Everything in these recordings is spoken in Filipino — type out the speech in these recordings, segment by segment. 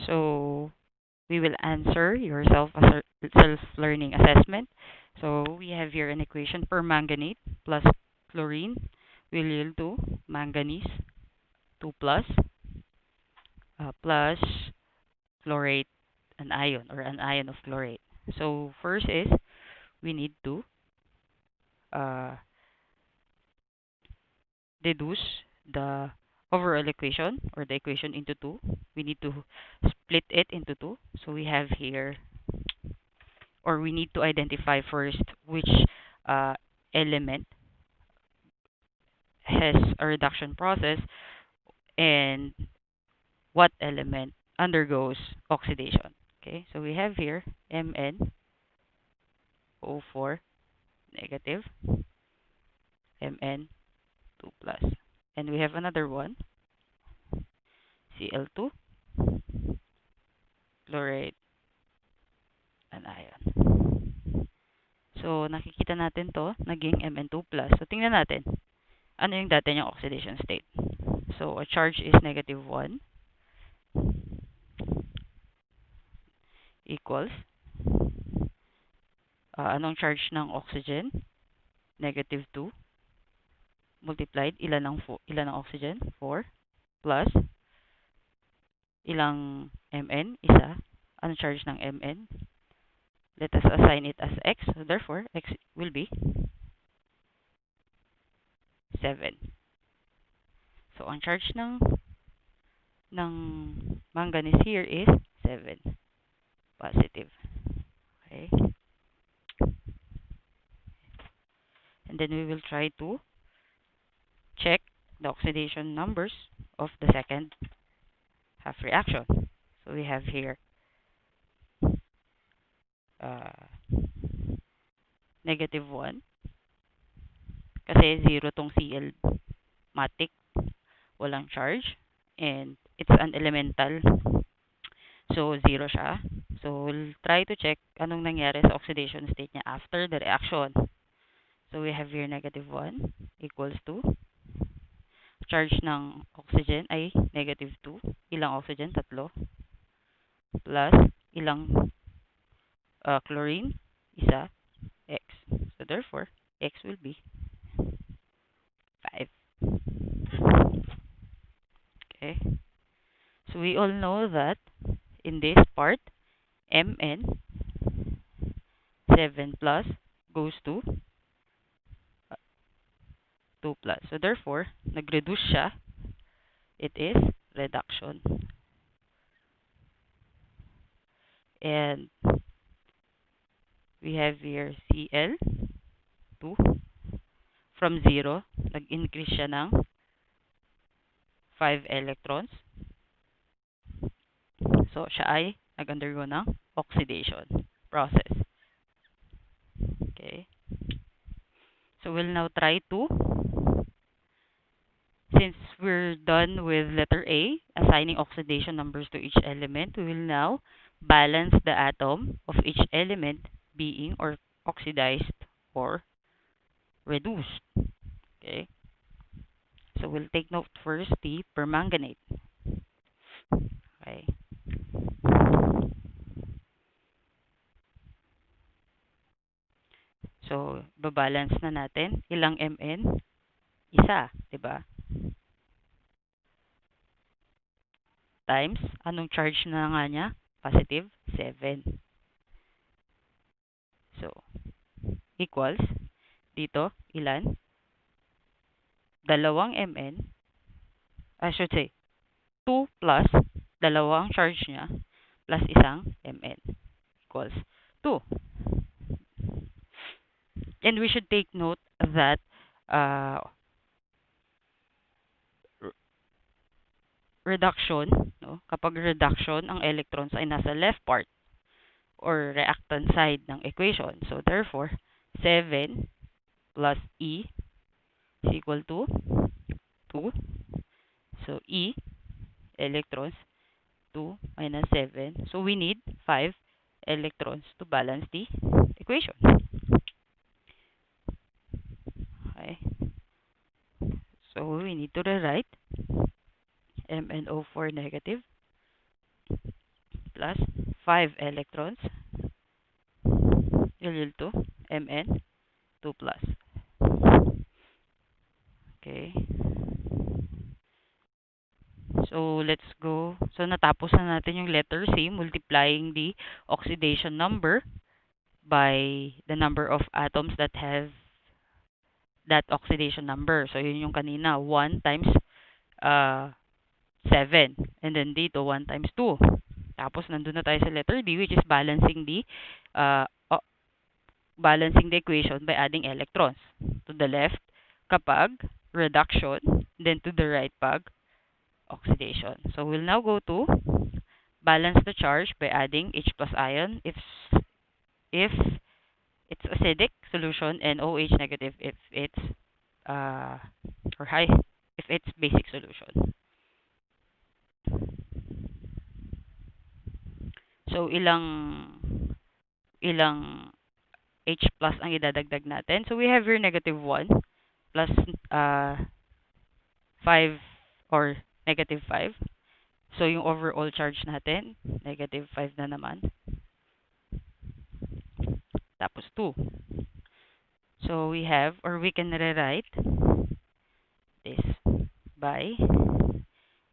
So we will answer your self-learning assessment. So we have here an equation: permanganate plus chlorine will yield to manganese 2 plus plus chlorate, an ion or an ion of chlorate. So first is we need to uh, deduce the overall equation or the equation into two. We need to split it into two. So we have here, or we need to identify first which uh, element has a reduction process and what element undergoes oxidation. Okay, so we have here MnO4 negative, Mn2 plus. And we have another one, Cl2, chlorate, and ion. So, nakikita natin to, naging Mn2 plus. So, tingnan natin, ano yung dati niyang oxidation state. So, a charge is negative 1 equals, anong charge ng oxygen? Negative 2 multiplied, ilan ang oxygen? 4 plus, ilang Mn? Isa. Anong charge ng Mn? Let us assign it as x. So, therefore, x will be 7. So, ang charge ng manganese here is 7. Positive. Okay. And then we will try to check the oxidation numbers of the second half reaction. So, we have here negative 1. Kasi 0 tong Cl matic. Walang charge. And it's an elemental. So, 0 siya. So, we'll try to check anong nangyari sa oxidation state niya after the reaction. So, we have here negative 1 equals to charge ng oxygen ay negative 2. Ilang oxygen? 3. Plus, ilang chlorine? Isa. X. So, therefore, X will be 5. Okay. So, we all know that in this part, Mn 7 plus goes to 2 plus. So, therefore, nag-reduce siya. It is reduction. And we have here Cl2 from 0. Nag-increase siya ng 5 electrons. So, siya ay nag-undergo ng oxidation process. Okay. So, we'll now try to, since we're done with letter A, assigning oxidation numbers to each element, we will now balance the atom of each element being or oxidized or reduced. Okay. So, we'll take note first the permanganate. Okay. So, babalance na natin. Ilang Mn? Isa, 'di ba? Times, anong charge na nga niya? Positive 7. So, equals, dito, ilan? Dalawang Mn, I should say, 2 plus, dalawang charge niya, plus isang Mn, equals 2. And we should take note that reduction, no? Kapag reduction, ang electrons ay nasa left part or reactant side ng equation. So, therefore, 7 plus E is equal to 2. So, E, electrons, 2 minus 7. So, we need 5 electrons to balance the equation. Okay. So, we need to rewrite MnO4 negative plus 5 electrons will yield to Mn 2 plus. Okay. So, let's go. So, natapos na natin yung letter C, multiplying the oxidation number by the number of atoms that have that oxidation number. So, yun yung kanina, 1 times 7. And then dito, 1 times 2. Tapos, nandun na tayo sa letter D, which is uh, balancing the equation by adding electrons. To the left, kapag reduction, then to the right, pag oxidation. So, we'll now go to balance the charge by adding H plus ion if it's acidic solution and OH negative if it's uh, or high if it's basic solution. So, ilang H plus ang idadagdag natin. So, we have here negative 1 plus 5 or negative 5. So, yung overall charge natin, negative 5 na naman. Tapos 2. So, we have, or we can rewrite this by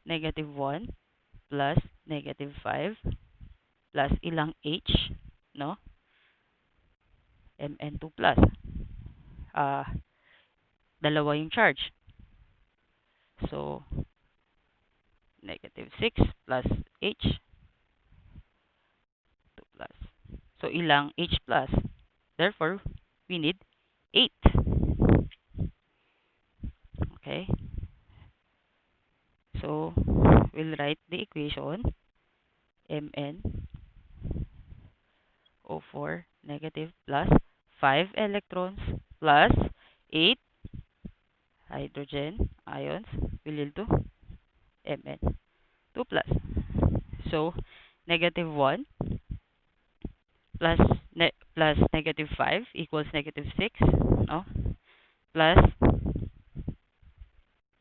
negative 1 plus negative 5 plus ilang H, no? Mn2 plus. Dalawa yung charge. So, negative 6 plus H 2 plus. So, ilang H plus. Therefore, we need 8. Okay? So, we'll write the equation Mn O4 negative plus 5 electrons plus 8 hydrogen ions will yield to Mn 2 plus. So, negative 1 plus negative 5 equals negative 6, no? Plus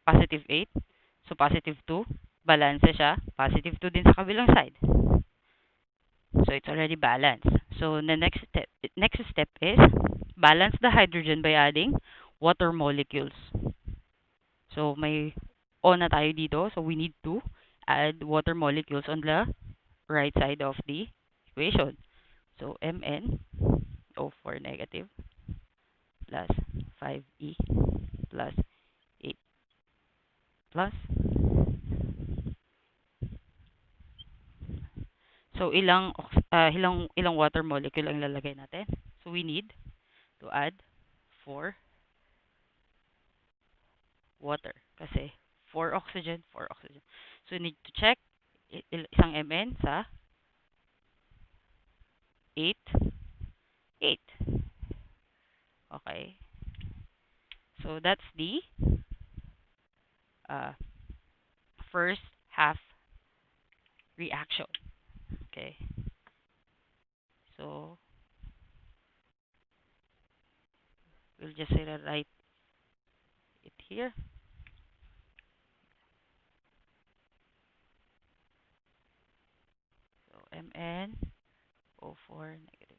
positive 8. So, positive 2. Balance siya. Positive 2 din sa kabilang side. So, it's already balanced. So, the next step is balance the hydrogen by adding water molecules. So, may O na tayo dito. So, we need to add water molecules on the right side of the equation. So, Mn O4 negative plus 5E plus 8 plus. So, ilang water molecule ang lalagay natin? So, we need to add 4 water. Kasi 4 oxygen, 4 oxygen. So, we need to check isang Mn sa 8, 8. Okay. So, that's the first half reaction. Okay. So, we'll just write it here. So, Mn O4 negative.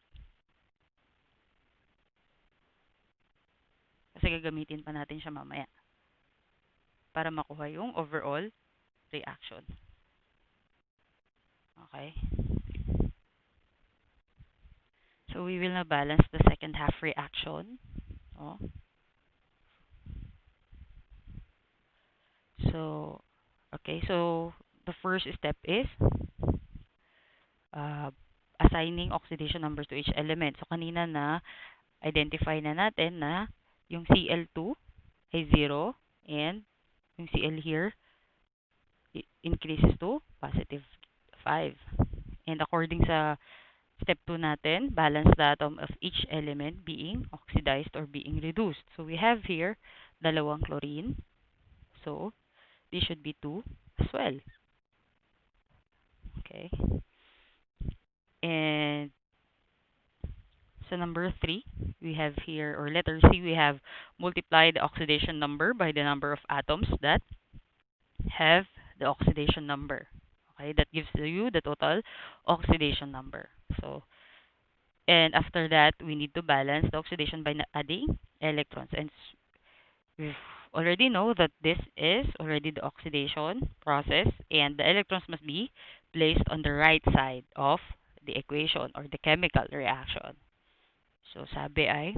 Kasi gagamitin pa natin siya mamaya para makuha yung overall reaction. Okay. So, we will now balance the second half reaction. Oh. So, okay. So, the first step is assigning oxidation numbers to each element. So, kanina na identify na natin na yung Cl2 ay 0 and yung Cl here increases to positive 5. And according sa step 2 natin, balance the atom of each element being oxidized or being reduced. So, we have here dalawang chlorine. So, this should be 2 as well. Okay. And so, number 3, we have here, or letter C, we have multiplied the oxidation number by the number of atoms that have the oxidation number. Okay, that gives you the total oxidation number. So, and after that, we need to balance the oxidation by adding electrons. And we already know that this is already the oxidation process, and the electrons must be placed on the right side of the equation or the chemical reaction. So, sabi ay,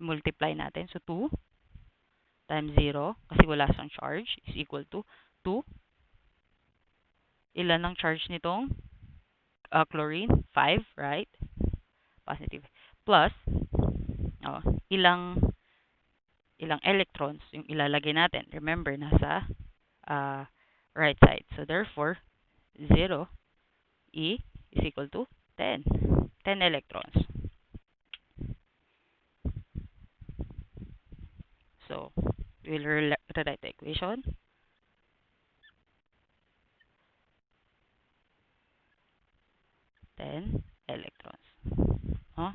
multiply natin. So, 2 times 0, kasi wala siyang charge, is equal to 2. Ilan ang charge nitong chlorine? 5, right? Positive. Plus, oh, ilang electrons yung ilalagay natin. Remember, nasa right side. So, therefore, 0 E is equal to 10. 10 electrons. So, we'll rewrite the equation. 10 electrons. Huh?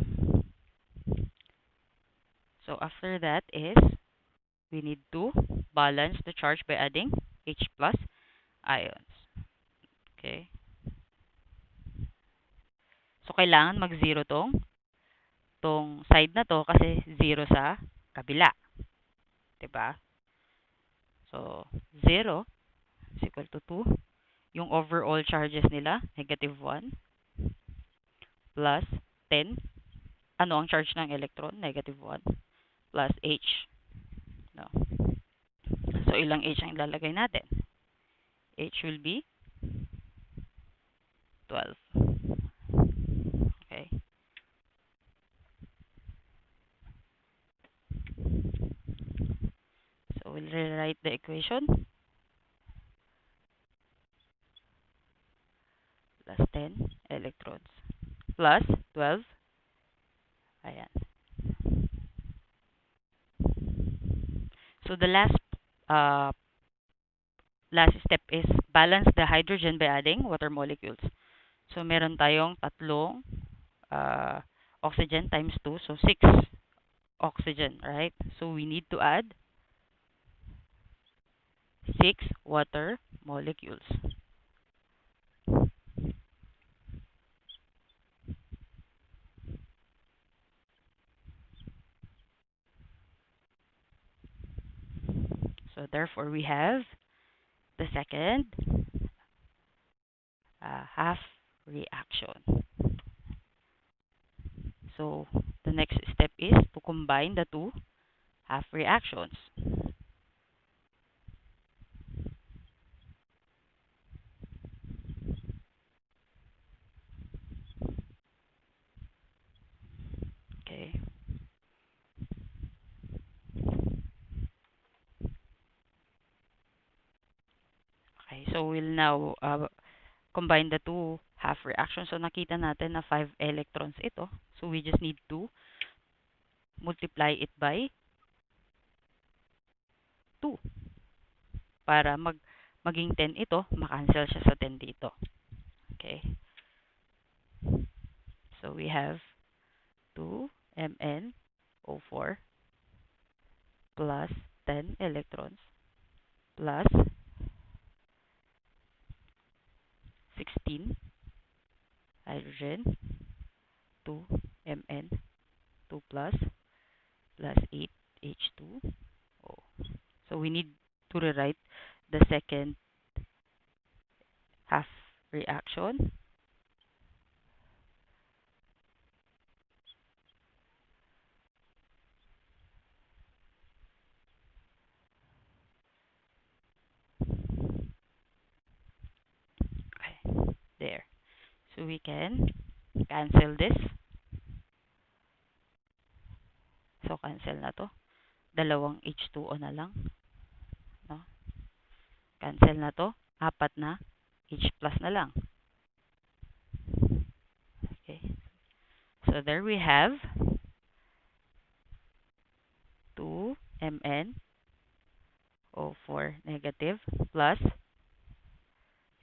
So, after that is, we need to balance the charge by adding H plus ions. Okay? So, kailangan mag-zero tong side na to kasi 0 sa kabila. Diba? So, 0 is equal to 2. Yung overall charges nila, negative 1 plus 10. Ano ang charge ng electron? Negative 1 plus H. No. So, ilang H ang ilalagay natin? H will be 12. Okay. So, we'll rewrite the equation. Plus 10 electrons. Plus 12. Ayan. So, the uh, last step is balance the hydrogen by adding water molecules. So, meron tayong tatlong oxygen times 2. So, 6 oxygen, right? So, we need to add 6 water molecules. So, therefore, we have the second half reaction. So, the next step is to combine the two half reactions. Okay. Okay, so we'll now combine the two half reactions. So, nakita natin na 5 electrons ito. So, we just need to multiply it by 2 para maging 10 ito, makancel siya sa 10 dito. Okay. So, we have 2 MnO4 plus 10 electrons plus 16 hydrogen, 2 Mn2 plus 8 H2O. So, we need to rewrite the second half reaction. Okay, there. So, we can cancel this. So, cancel na to. Dalawang H2O na lang. No? Cancel na to. 4 na H plus na lang. Okay. So, there we have 2 MnO4 negative plus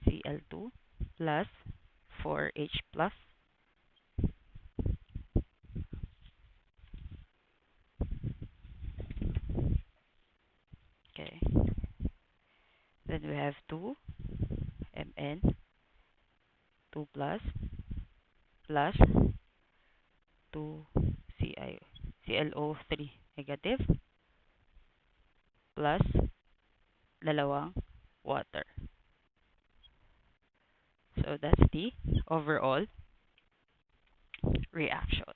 Cl2 plus 4H plus. Okay. Then we have 2 Mn 2 plus plus 2 ClO3 negative plus dalawang water. So that's the overall reaction.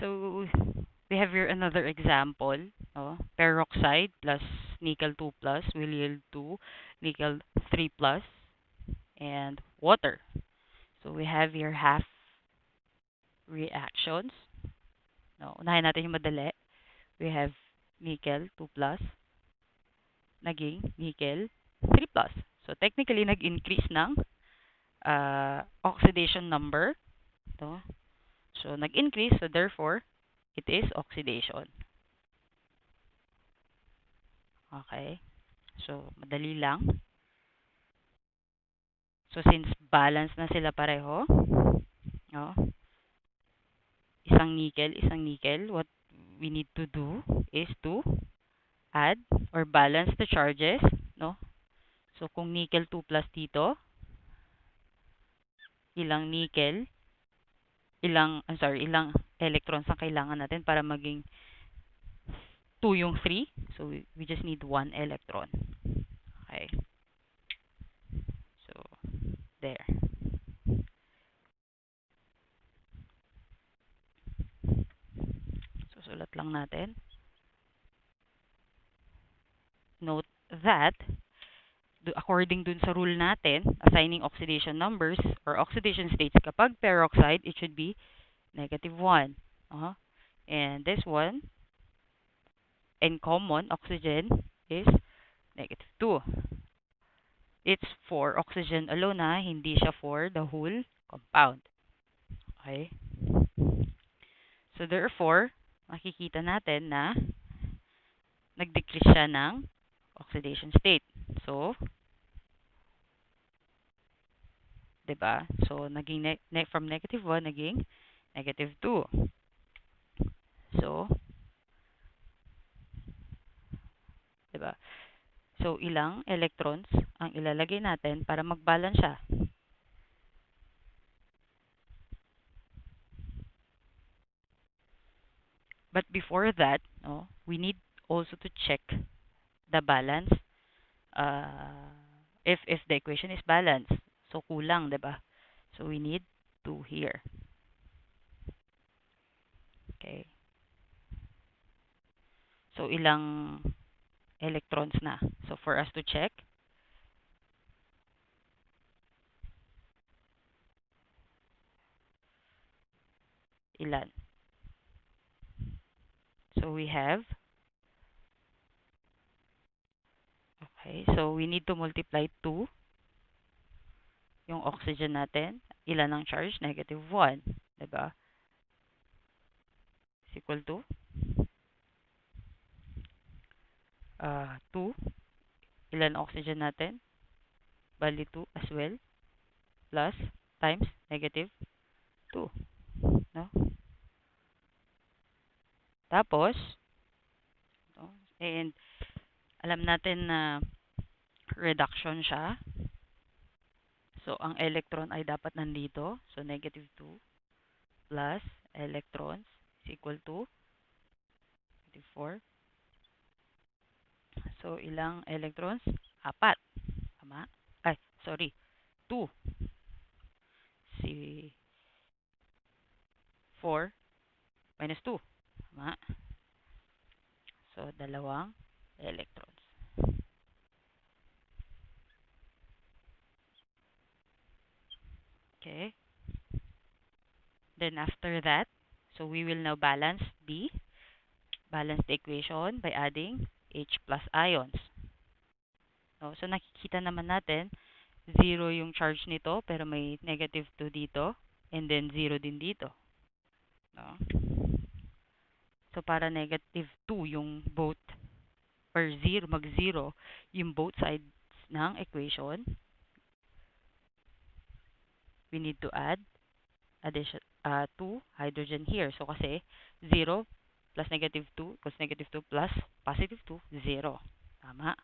So we have here another example. Peroxide plus nickel 2 plus will yield to nickel 3 plus and water. So we have here half reactions. No, unahin natin yung madali. We have nickel 2 plus naging nickel 3 plus. So technically nag-increase ng oxidation number. No? So nag-increase, so therefore it is oxidation. Okay? So madali lang. So since balance na sila pareho, no? Isang nickel, what we need to do is to add or balance the charges, no? So kung nickel 2 plus dito, ilang electrons ang kailangan natin para maging 2 yung 3. So we just need 1 electron. Okay. So there. So sulat lang natin. Note that according dun sa rule natin, assigning oxidation numbers or oxidation states, kapag peroxide, it should be -1. And this one, in common, oxygen is -2. It's for oxygen alone, hindi siya for the whole compound. Okay? So therefore, makikita natin na nag-decrease siya ng oxidation state. So, 'di ba? So naging from -1 naging -2. So, 'di ba? So ilang electrons ang ilalagay natin para mag-balance siya? But before that, we need also to check the balance. If the equation is balanced, so kulang, 'di ba? So we need 2 here. Okay. So ilang electrons na? So for us to check, ilan? So we have, okay, so we need to multiply 2 yung oxygen natin. Ilan ang charge? -1. Diba? Is equal to 2. Ilan ang oxygen natin? Bali 2 as well. Plus times -2. No? Tapos, and alam natin na reduction siya. So, ang electron ay dapat nandito. So, -2 plus electrons is equal to -4. So, ilang electrons? 4. Tama? Ay, sorry. 2. Si 4 minus 2. Tama? So, dalawang electrons. Okay. Then after that, so we will now balance the equation by adding H plus ions. So nakikita naman natin 0 yung charge nito pero may -2 dito and then 0 din dito. No? So para -2 yung both or mag-0 yung both sides ng equation, we need to add addition 2 hydrogen here. So kasi 0 plus -2 equals -2 plus +2, 0. Tama?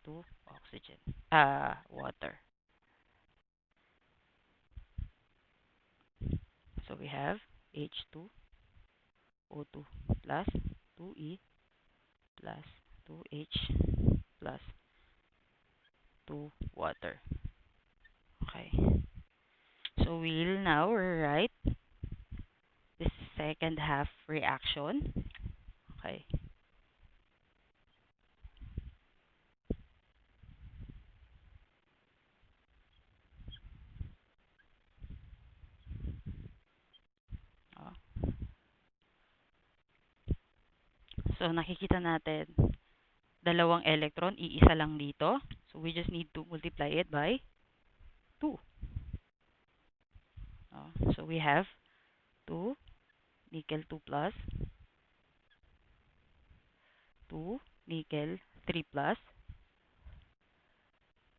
to oxygen, water. So we have H2O2 plus 2E plus 2H plus 2 water. Okay. So we'll now write the second half reaction. Okay. Oh. So nakikita natin, dalawang electron, iisa lang dito. So we just need to multiply it by 2. Oh. So we have 2 nickel 2 plus 2 nickel 3 plus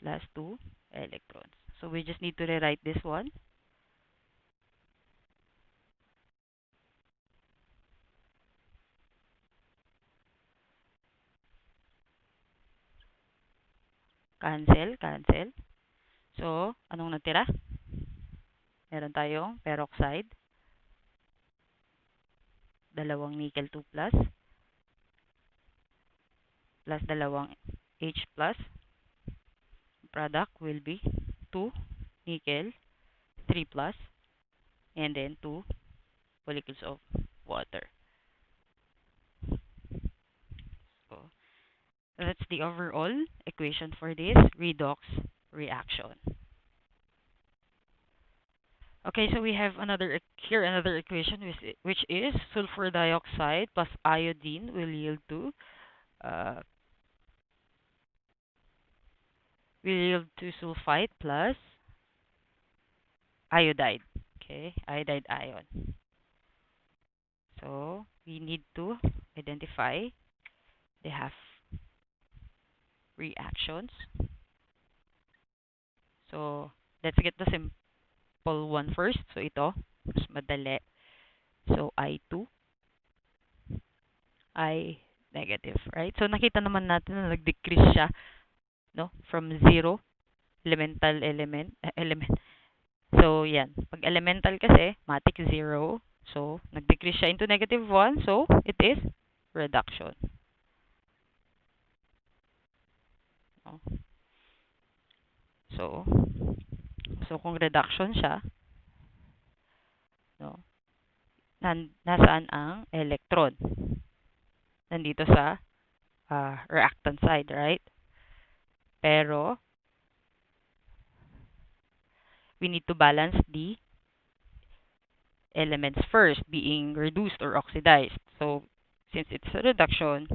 2 electrons. So we just need to rewrite this one. Cancel, cancel. So, anong natira? Meron tayong peroxide, dalawang nickel 2 plus dalawang H plus. Product will be 2 nickel 3 plus and then 2 molecules of water. So, that's the overall equation for this redox reaction. Okay, so we have another equation which is sulfur dioxide plus iodine will yield to uh, sulfite plus iodide. Okay, iodide ion. So we need to identify the half reactions. So let's get the simple one first. So ito, mas madali. So I2, I negative, right? So nakita naman natin na nag-decrease siya, no? From 0, element. So yan, pag elemental kasi, matic 0. So nag-decrease siya into negative 1. So it is reduction. No? So kung reduction siya, no? Nasaan ang electron? Nandito sa reactant side, right? Pero we need to balance the elements first being reduced or oxidized. So since it's a reduction,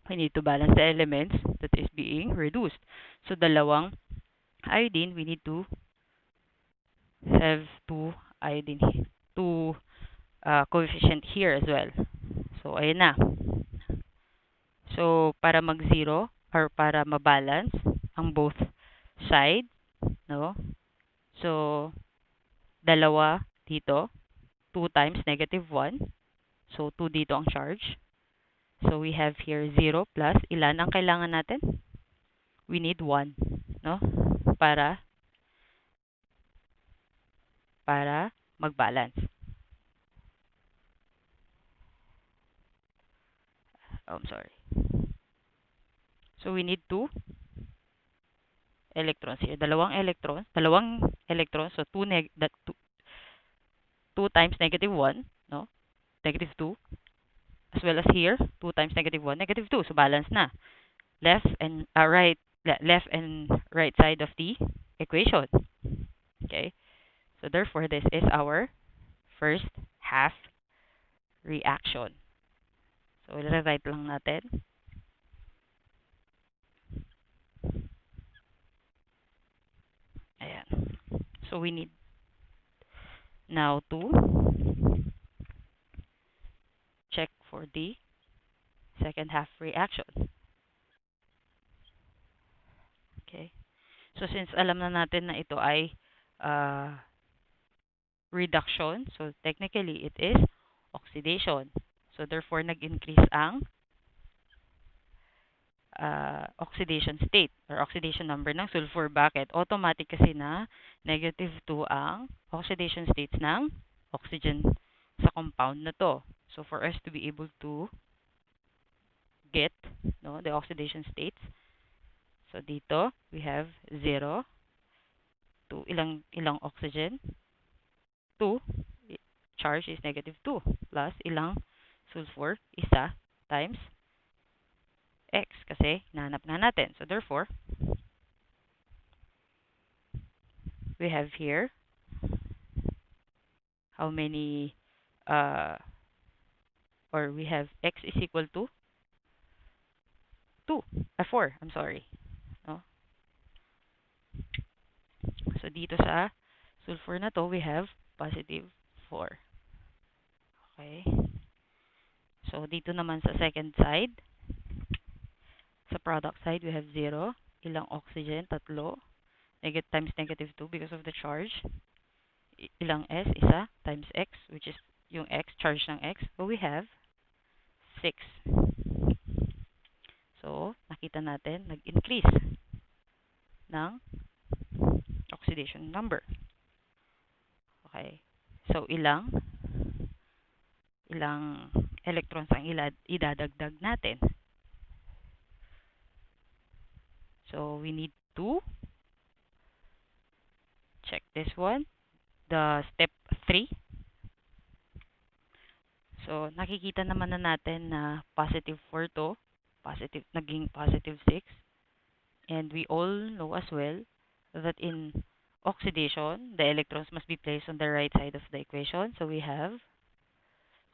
we need to balance the elements that is being reduced. So dalawang iodine, we need to have two iodine, two coefficient here as well. So ayun na. So para mag-zero or para mabalance ang both side, no? So dalawa dito, 2 times negative 1. So 2 dito ang charge. So we have here 0 plus ilan ang kailangan natin? We need 1, no? Para mag-balance. Oh, I'm sorry. So we need 2 electrons here. Dalawang electrons. So 2 times negative 1, no? Negative 2. As well as here, 2 times negative 1, negative 2. So balance na. Left and right side of the equation. Okay? So therefore, this is our first half reaction. So i-write lang natin. Ayan. So we need now to check for the second half reaction. Okay. So since alam na natin na ito ay reduction, so technically it is oxidation. So therefore nag-increase ang oxidation state or oxidation number ng sulfur. Bakit? Automatic kasi na negative 2 ang oxidation states ng oxygen sa compound na to. So for us to be able to get the oxidation states, so dito we have 0 to ilang oxygen, 2, charge is negative 2, plus ilang sulfur, isa, times x kasi nahanap na natin. So therefore, we have here how many or we have x is equal to 4, I'm sorry. No? So dito sa sulfur na to, we have positive 4. Okay? So dito naman sa second side, sa product side, we have 0. Ilang oxygen? 3. Times negative 2 because of the charge. Ilang S? Isa. Times X, which is yung X, charge ng X. So we have 6. So, nakita natin, nag-increase ng oxidation number. Okay. So, ilang electrons ang idadagdag natin. So, we need to check this one. The step 3. So, nakikita naman na natin na positive 4 to, naging positive 6. And we all know as well that in oxidation, the electrons must be placed on the right side of the equation. So, we have,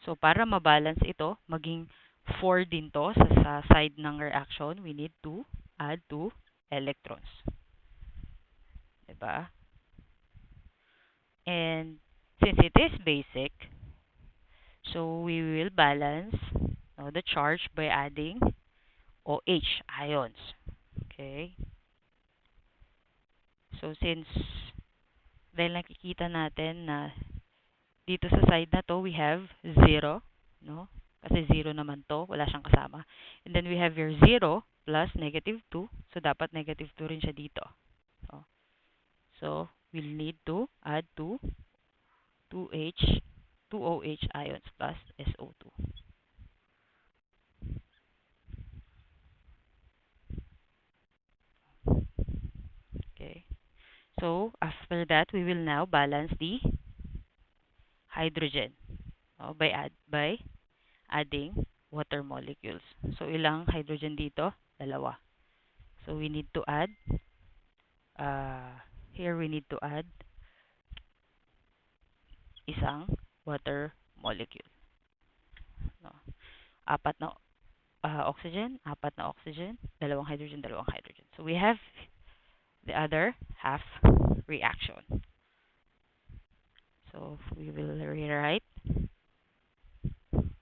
so para mabalance ito, maging 4 din to sa side ng reaction, we need to add 2 electrons. Diba? And since it is basic, so we will balance the charge by adding OH ions. Okay? So since dahil nakikita natin na dito sa side na to we have 0, no? Kasi 0 naman to, wala siyang kasama. And then we have your 0 plus negative 2. So dapat negative 2 rin siya dito. So we'll need to add 2 OH ions plus SO2. Okay. So after that, we will now balance the hydrogen by adding water molecules. So ilang hydrogen dito? 2. So we need to add here we need to add isang water molecule. No. 4 na oxygen, 4 na oxygen, 2 hydrogen, 2 hydrogen. So we have the other half reaction. So we will rewrite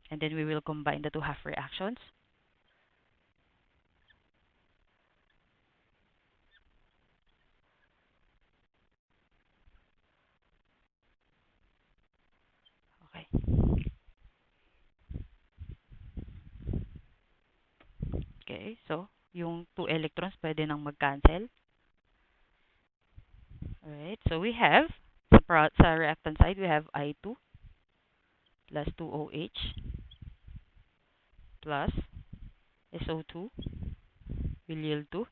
and then we will combine the two half reactions. Okay. Okay, so yung 2 electrons pwede nang mag-cancel. Alright, so we have sa reactant side we have I2 plus 2OH plus SO2 will yield to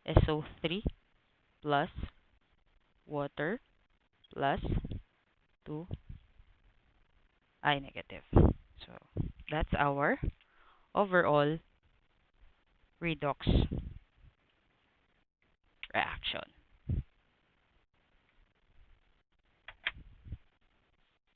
SO3 plus water plus 2I negative. So that's our overall redox reaction.